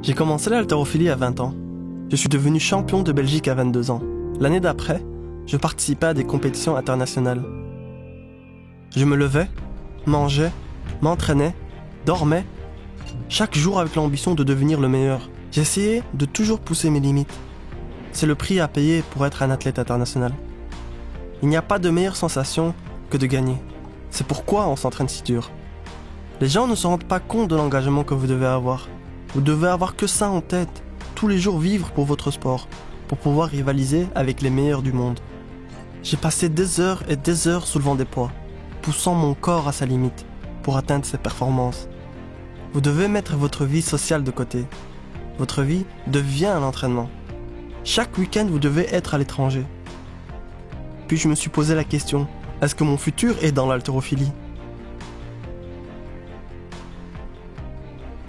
J'ai commencé l'haltérophilie à 20 ans. Je suis devenu champion de Belgique à 22 ans. L'année d'après, je participais à des compétitions internationales. Je me levais, mangeais, m'entraînais, dormais, chaque jour avec l'ambition de devenir le meilleur. J'essayais de toujours pousser mes limites. C'est le prix à payer pour être un athlète international. Il n'y a pas de meilleure sensation que de gagner. C'est pourquoi on s'entraîne si dur. Les gens ne se rendent pas compte de l'engagement que vous devez avoir. Vous devez avoir que ça en tête. Tous les jours vivre pour votre sport, pour pouvoir rivaliser avec les meilleurs du monde. J'ai passé des heures et des heures soulevant des poids, poussant mon corps à sa limite pour atteindre ses performances. Vous devez mettre votre vie sociale de côté. Votre vie devient un entraînement. Chaque week-end, vous devez être à l'étranger. Puis je me suis posé la question, est-ce que mon futur est dans l'haltérophilie ?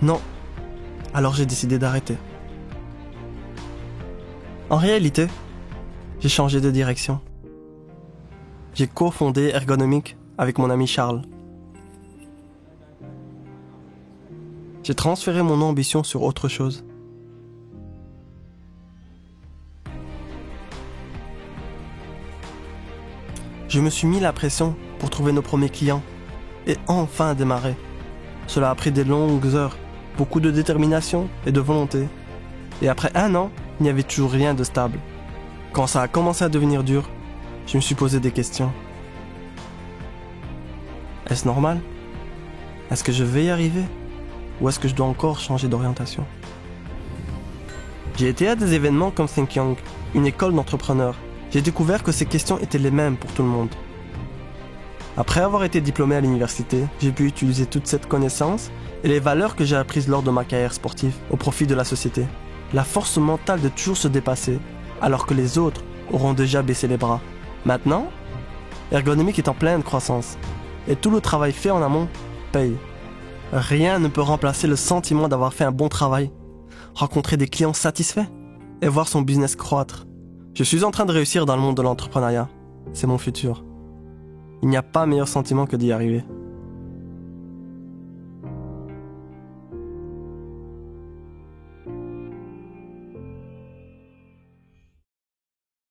Non. Alors j'ai décidé d'arrêter. En réalité, j'ai changé de direction. J'ai cofondé Ergonomic avec mon ami Charles. J'ai transféré mon ambition sur autre chose. Je me suis mis la pression pour trouver nos premiers clients et enfin démarrer. Cela a pris des longues heures, beaucoup de détermination et de volonté. Et après 1 an, il n'y avait toujours rien de stable. Quand ça a commencé à devenir dur, je me suis posé des questions. Est-ce normal ? Est-ce que je vais y arriver ? Ou est-ce que je dois encore changer d'orientation ? J'ai été à des événements comme Think Young, une école d'entrepreneurs. J'ai découvert que ces questions étaient les mêmes pour tout le monde. Après avoir été diplômé à l'université, j'ai pu utiliser toute cette connaissance et les valeurs que j'ai apprises lors de ma carrière sportive au profit de la société. La force mentale de toujours se dépasser, alors que les autres auront déjà baissé les bras. Maintenant, Ergonomic est en pleine croissance, et tout le travail fait en amont paye. Rien ne peut remplacer le sentiment d'avoir fait un bon travail, rencontrer des clients satisfaits et voir son business croître. Je suis en train de réussir dans le monde de l'entrepreneuriat. C'est mon futur. Il n'y a pas meilleur sentiment que d'y arriver.